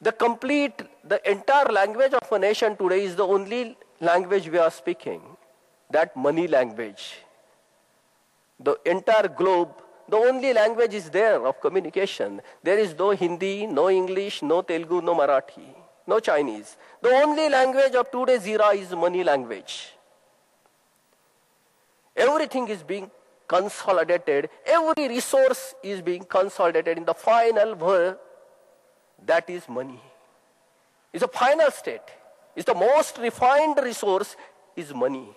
The entire language of a nation today is the only language we are speaking, that money language. The entire globe, the only language is there of communication. There is no Hindi, no English, no Telugu, no Marathi, no Chinese. The only language of today's era is money language. Everything is being consolidated. Every resource is being consolidated in the final word, that is money. It's a final state. It's the most refined resource is money.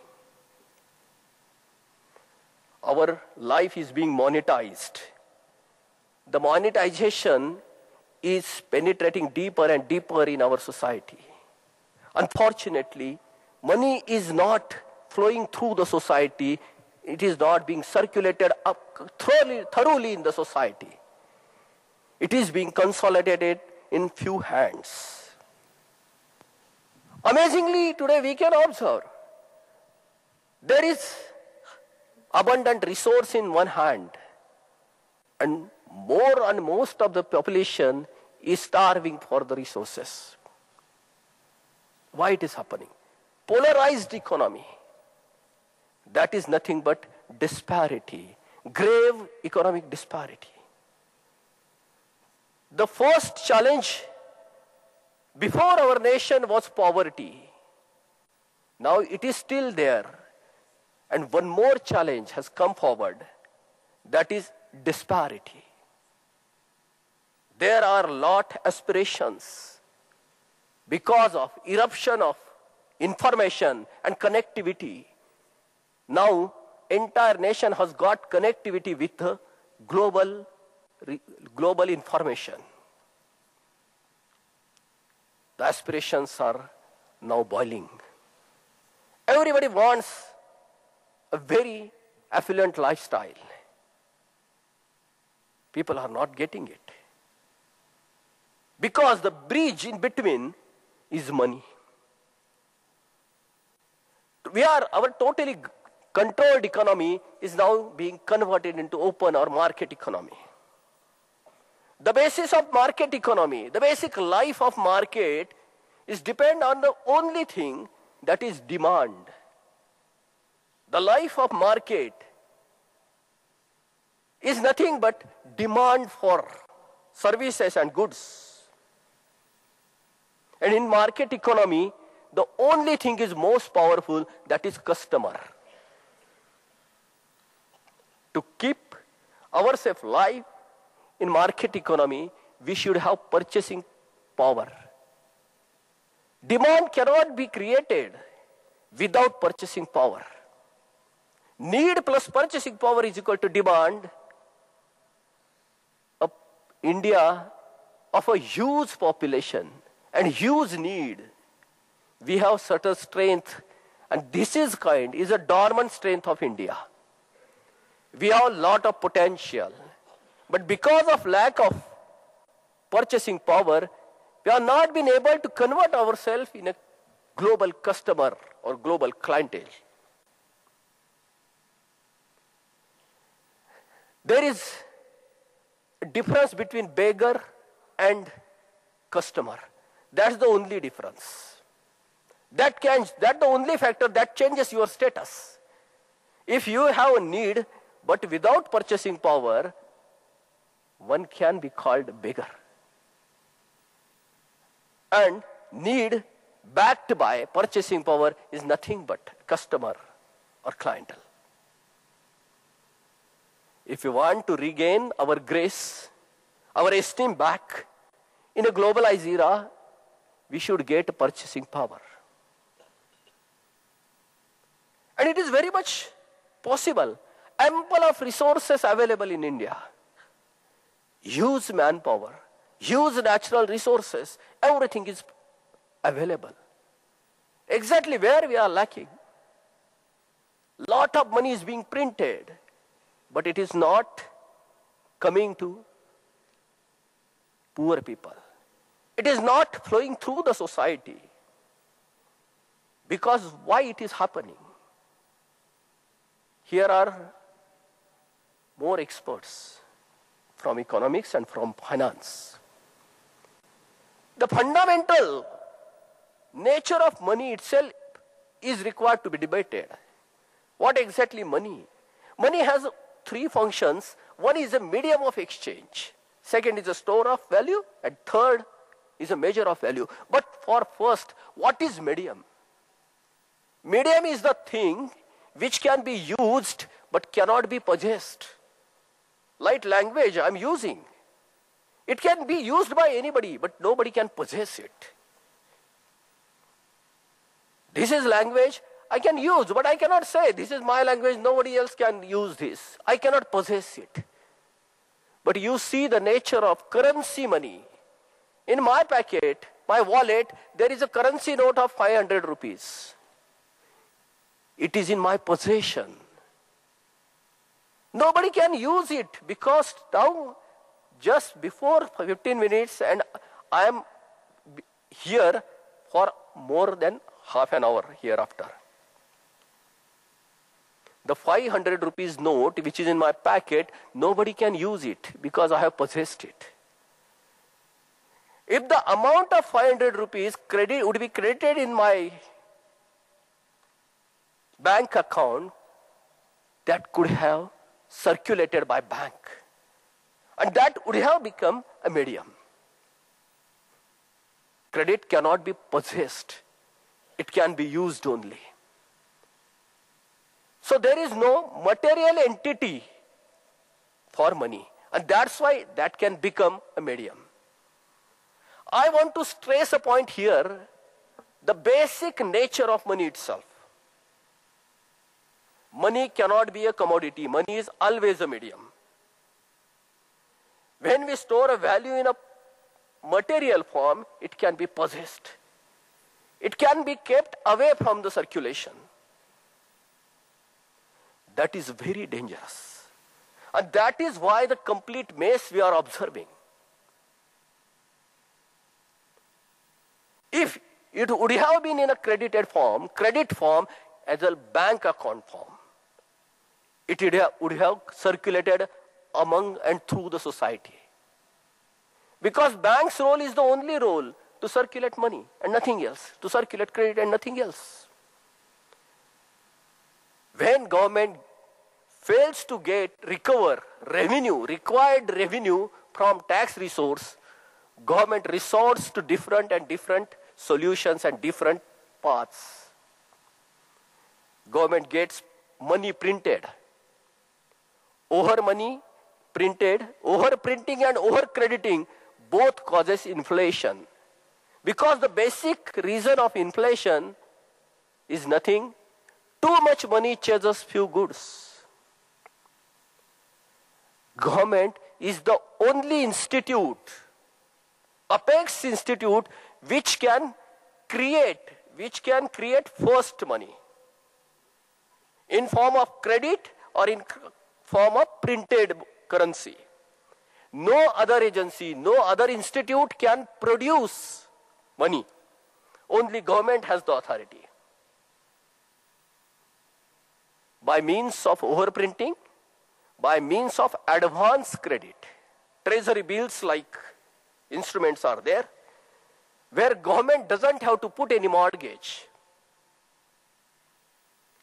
Our life is being monetized. The monetization is penetrating deeper and deeper in our society. Unfortunately, money is not flowing through the society. It is not being circulated up thoroughly in the society. It is being consolidated in few hands. Amazingly, today we can observe there is abundant resource in one hand, and most of the population is starving for the resources. Why it is happening? Polarized economy. That is nothing but disparity, grave economic disparity. The first challenge before our nation was poverty. Now it is still there. And one more challenge has come forward, that is disparity. There are a lot aspirations because of eruption of information and connectivity. Now, entire nation has got connectivity with the global information. The aspirations are now boiling. Everybody wants a very affluent lifestyle. People are not getting it. Because the bridge in between is money. Our totally controlled economy is now being converted into open or market economy. The basis of market economy, the basic life of market is depend on the only thing, that is demand. The life of market is nothing but demand for services and goods. And in market economy, the only thing is most powerful, that is customer. To keep ourselves alive in market economy, we should have purchasing power. Demand cannot be created without purchasing power. Need plus purchasing power is equal to demand. India of a huge population and huge need, we have certain strength, and this is a dormant strength of India. We have a lot of potential, but because of lack of purchasing power, we have not been able to convert ourselves in a global customer or global clientele. There is a difference between beggar and customer. That's the only difference. That's the only factor that changes your status. If you have a need, but without purchasing power, one can be called beggar. And need backed by purchasing power is nothing but customer or clientele. If we want to regain our grace, our esteem back in a globalized era, we should get purchasing power. And it is very much possible. Ample of resources available in India. Huge manpower, huge natural resources, everything is available. Exactly where we are lacking. Lot of money is being printed, but it is not coming to poor people. It is not flowing through the society. Because why it is happening? Here are more experts from economics and from finance. The fundamental nature of money itself is required to be debated. What exactly money? Money has three functions. One is a medium of exchange. Second is a store of value. And third is a measure of value. But for first, what is medium? Medium is the thing which can be used but cannot be possessed. Like language I am using. It can be used by anybody, but nobody can possess it. This is language I can use, but I cannot say, this is my language, nobody else can use this. I cannot possess it. But you see the nature of currency money. In my packet, my wallet, there is a currency note of 500 rupees. It is in my possession. Nobody can use it because now, just before 15 minutes, and I am here for more than half an hour hereafter. The 500 rupees note which is in my packet, nobody can use it because I have possessed it. If the amount of 500 rupees credit would be credited in my bank account, that could have circulated by bank. And that would have become a medium. Credit cannot be possessed. It can be used only. So there is no material entity for money. And that's why that can become a medium. I want to stress a point here, the basic nature of money itself. Money cannot be a commodity. Money is always a medium. When we store a value in a material form, it can be possessed. It can be kept away from the circulation. That is very dangerous. And that is why the complete mess we are observing. If it would have been in a credited form, credit form, as a bank account form, it would have circulated among and through the society. Because bank's role is the only role to circulate money and nothing else, to circulate credit and nothing else. When government fails to recover revenue, required revenue from tax resource, government resorts to different solutions and different paths. Government gets money printed. Over money printed, over printing and over crediting both causes inflation. Because the basic reason of inflation is nothing. Too much money chases few goods. Government is the only institute, apex institute, which can create first money in form of credit or in form of printed currency. No other agency, no other institute can produce money. Only government has the authority. By means of overprinting, by means of advance credit, treasury bills like instruments are there, where government doesn't have to put any mortgage.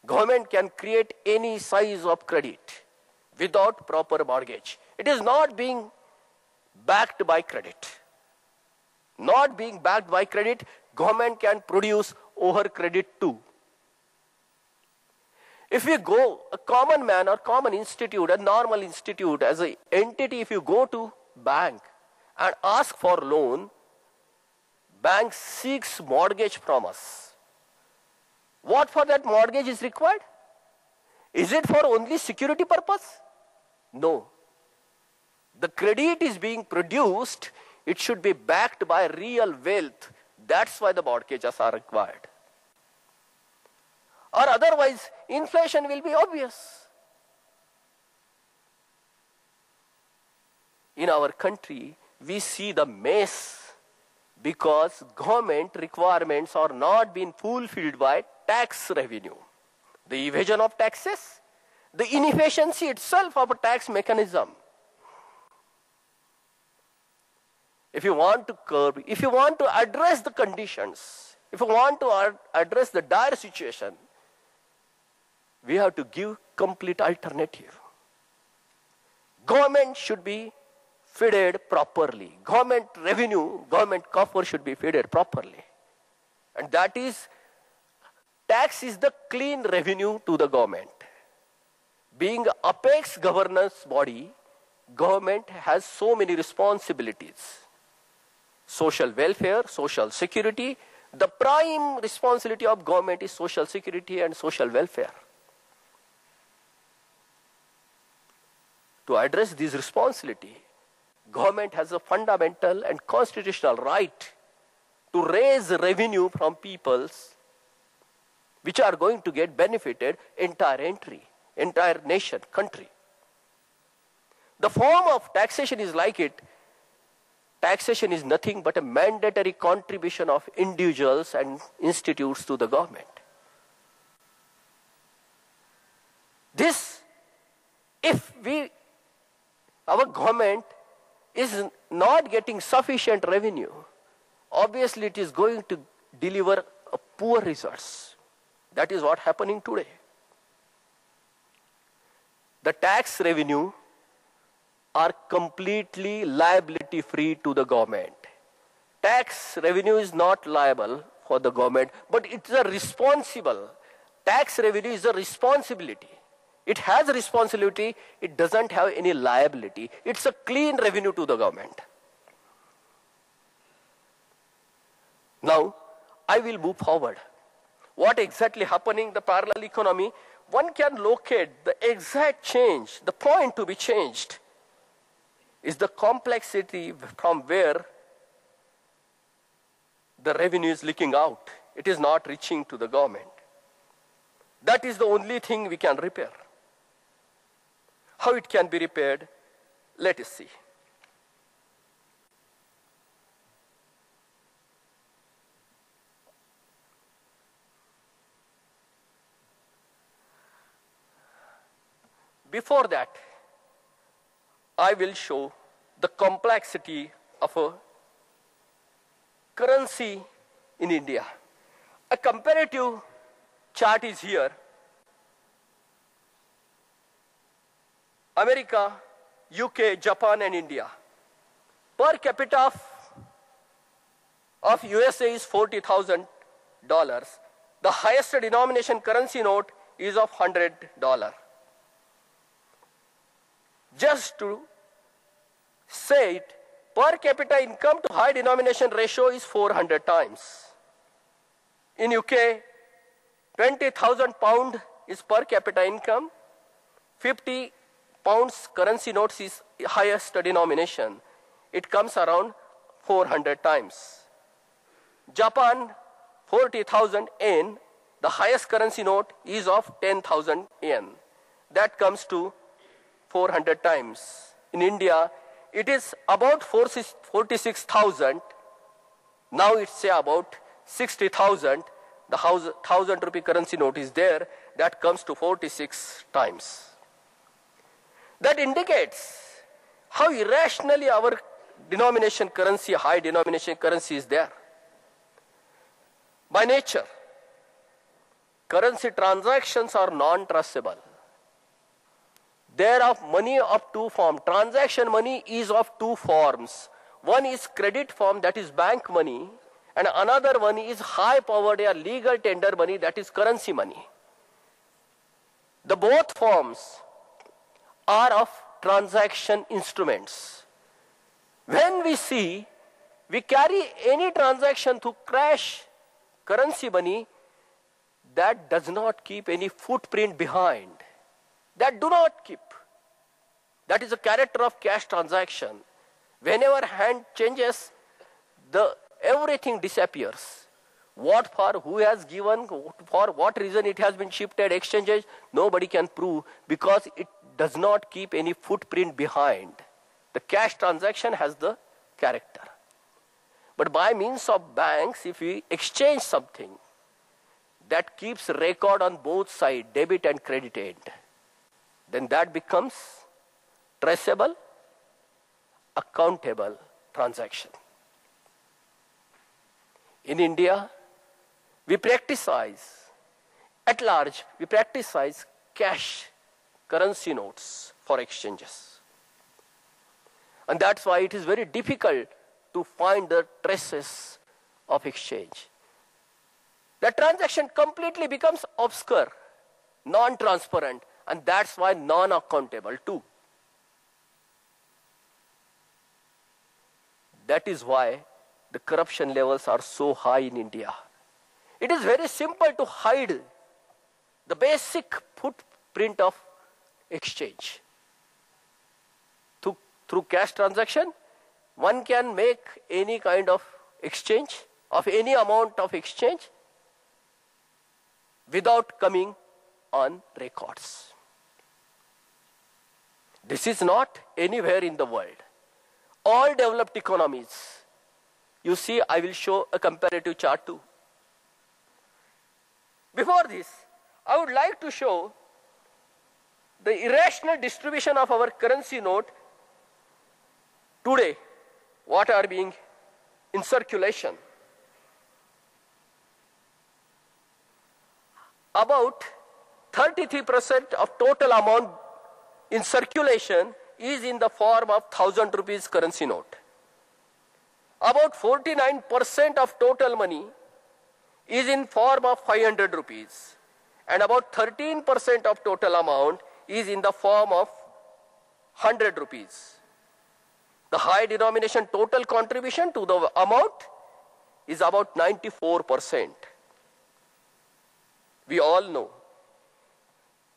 Government can create any size of credit without proper mortgage. It is not being backed by credit. Not being backed by credit, government can produce over credit too. If we go, a common man or common institute, a normal institute as an entity, if you go to bank and ask for loan, bank seeks mortgage from us. What for that mortgage is required? Is it for only security purpose? No. The credit is being produced, it should be backed by real wealth. That's why the mortgages are required. Or otherwise, inflation will be obvious. In our country, we see the mess because government requirements are not being fulfilled by tax revenue. The evasion of taxes, the inefficiency itself of a tax mechanism. if you want to curb, if you want to address the conditions, if you want to address the dire situation, we have to give complete alternative. Government should be fed properly. Government revenue, government coffer should be fed properly. And that is, tax is the clean revenue to the government. Being apex governance body, government has so many responsibilities. Social welfare, social security. The prime responsibility of government is social security and social welfare. To address this responsibility, government has a fundamental and constitutional right to raise revenue from peoples which are going to get benefited entire nation, country. The form of taxation is like it. Taxation is nothing but a mandatory contribution of individuals and institutes to the government. This, if our government is not getting sufficient revenue, obviously it is going to deliver a poor results. That is what happening today. The tax revenue are completely liability free to the government. Tax revenue is not liable for the government, but it's a responsible. Tax revenue is a responsibility. It has a responsibility, it doesn't have any liability. It's a clean revenue to the government. Now, I will move forward. What exactly happening in the parallel economy? One can locate the exact change, the point to be changed is the complexity from where the revenue is leaking out. It is not reaching to the government. That is the only thing we can repair. How it can be repaired, let us see. Before that, I will show the complexity of a currency in India. A comparative chart is here. America, UK, Japan, and India. Per capita of USA is $40,000. The highest denomination currency note is of $100. Just to say it, per capita income to high denomination ratio is 400 times. In UK, 20,000 pound is per capita income. 50 pounds currency notes is highest denomination. It comes around 400 times. Japan, 40,000 yen. The highest currency note is of 10,000 yen. That comes to 400 times. In India, it is about 46,000. Now it's say about 60,000. The 1,000 rupee currency note is there. That comes to 46 times. That indicates how irrationally our denomination currency, high denomination currency is there. By nature, currency transactions are non-traceable. There are money of two forms. Transaction money is of two forms. One is credit form, that is bank money, and another one is high powered or legal tender money, that is currency money. The both forms are of transaction instruments. When we carry any transaction to cash currency money, that does not keep any footprint behind. That do not keep. That is the character of cash transaction. Whenever hand changes, everything disappears. What for, who has given, for what reason it has been shifted, exchanged, nobody can prove because it does not keep any footprint behind. The cash transaction has the character. But by means of banks, if we exchange something, that keeps record on both sides, debit and credit end, then that becomes traceable, accountable transaction. In India, we practice, at large, we practice cash currency notes for exchanges. And that's why it is very difficult to find the traces of exchange. The transaction completely becomes obscure, non-transparent, and that's why non-accountable too. That is why the corruption levels are so high in India. It is very simple to hide the basic footprint of exchange. Through cash transaction, one can make any kind of exchange, of any amount of exchange, without coming on records. This is not anywhere in the world. All developed economies, you see, I will show a comparative chart too. Before this, I would like to show the irrational distribution of our currency note today, what are being in circulation. About 33% of total amount in circulation is in the form of 1,000 rupees currency note. About 49% of total money is in form of 500 rupees. And about 13% of total amount is in the form of 100 rupees. The high denomination total contribution to the amount is about 94%. We all know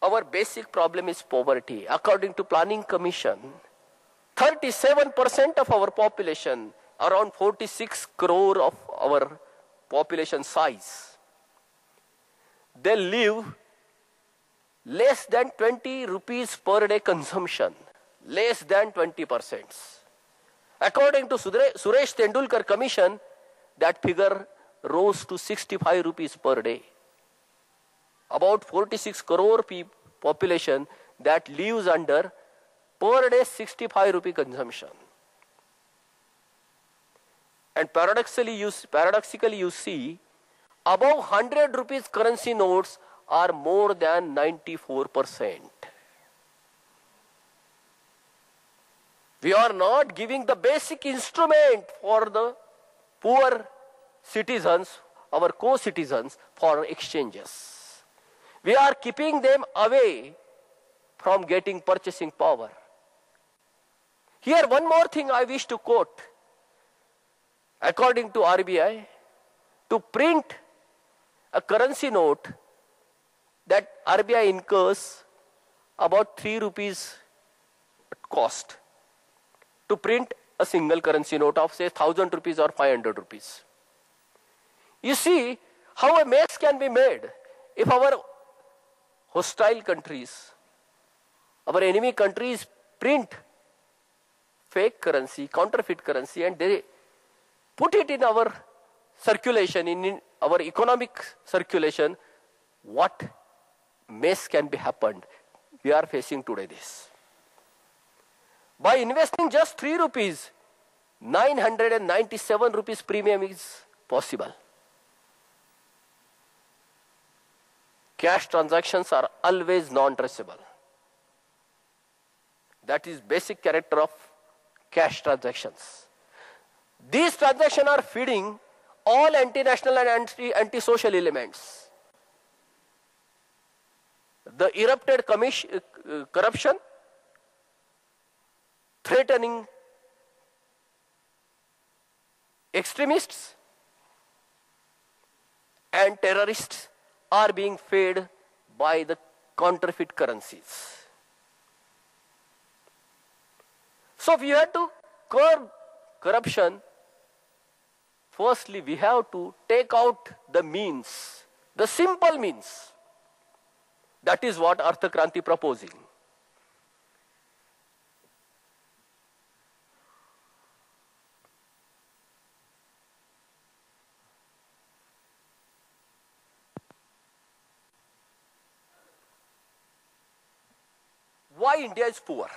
our basic problem is poverty. According to Planning Commission, 37% of our population, around 46 crore of our population size, they live less than 20 rupees per day consumption, less than 20%. According to Suresh Tendulkar Commission, that figure rose to 65 rupees per day. About 46 crore population that lives under per day 65 rupee consumption. And paradoxically you see, above 100 rupees currency notes are more than 94%. We are not giving the basic instrument for the poor citizens, our co-citizens, for exchanges. We are keeping them away from getting purchasing power. Here one more thing I wish to quote. According to RBI, to print a currency note, that RBI incurs about 3 rupees cost to print a single currency note of say 1,000 rupees or 500 rupees. You see how a mess can be made if our hostile countries, our enemy countries print fake currency, counterfeit currency, and they put it in our circulation, in our economic circulation. What mess can be happened? We are facing today this. By investing just 3 rupees, 997 rupees premium is possible. Cash transactions are always non-traceable. That is basic character of cash transactions. These transactions are feeding all anti-national and anti-social elements. The erupted corruption, threatening extremists and terrorists are being fed by the counterfeit currencies. So if we have to curb corruption, firstly we have to take out the means, the simple means. That is what Artha Kranti proposing. Why India is poor?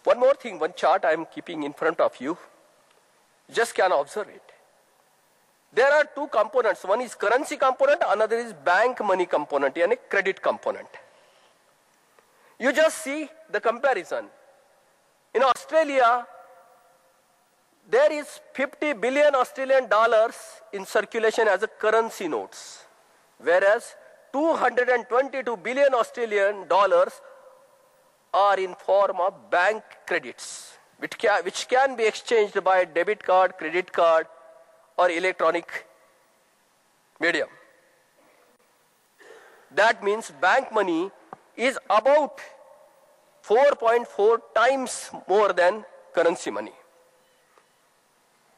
One more thing, one chart I am keeping in front of you. Just can observe it. There are two components. One is currency component, another is bank money component, yani credit component. You just see the comparison. In Australia, there is 50 billion Australian dollars in circulation as a currency notes, whereas 222 billion Australian dollars are in form of bank credits, which can be exchanged by debit card, credit card, or electronic medium. That means bank money is about 4.4 times more than currency money.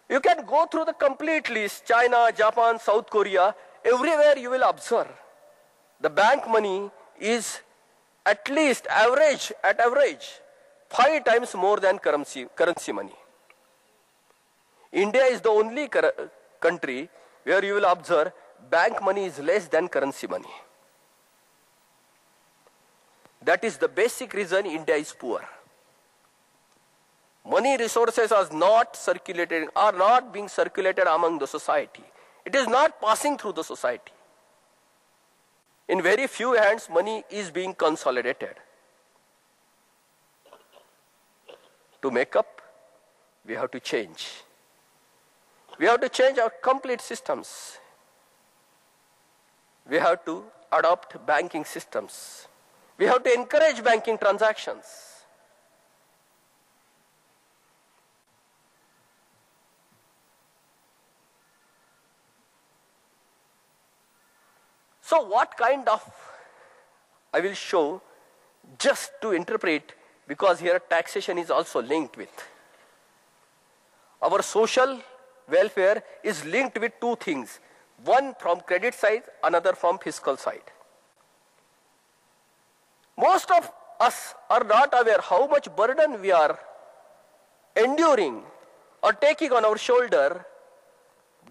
You can go through the complete list, China, Japan, South Korea, everywhere you will observe the bank money is at least at average 5 times more than currency money. India is the only country where you will observe bank money is less than currency money. That is the basic reason India is poor. Money resources are not being circulated among the society. It is not passing through the society. In very few hands, money is being consolidated. To make up, we have to change. We have to change our complete systems. We have to adopt banking systems. We have to encourage banking transactions. So what kind of, I will show just to interpret, because here taxation is also linked with. Our social welfare is linked with two things. One from credit side, another from fiscal side. Most of us are not aware how much burden we are enduring or taking on our shoulder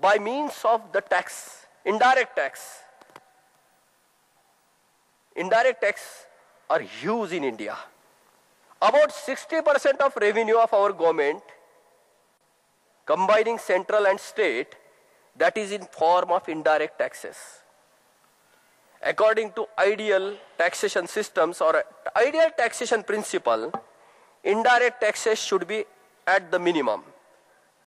by means of the tax, indirect tax. Indirect tax are huge in India. About 60% of revenue of our government, combining central and state, that is in form of indirect taxes. According to ideal taxation systems or ideal taxation principle, indirect taxes should be at the minimum.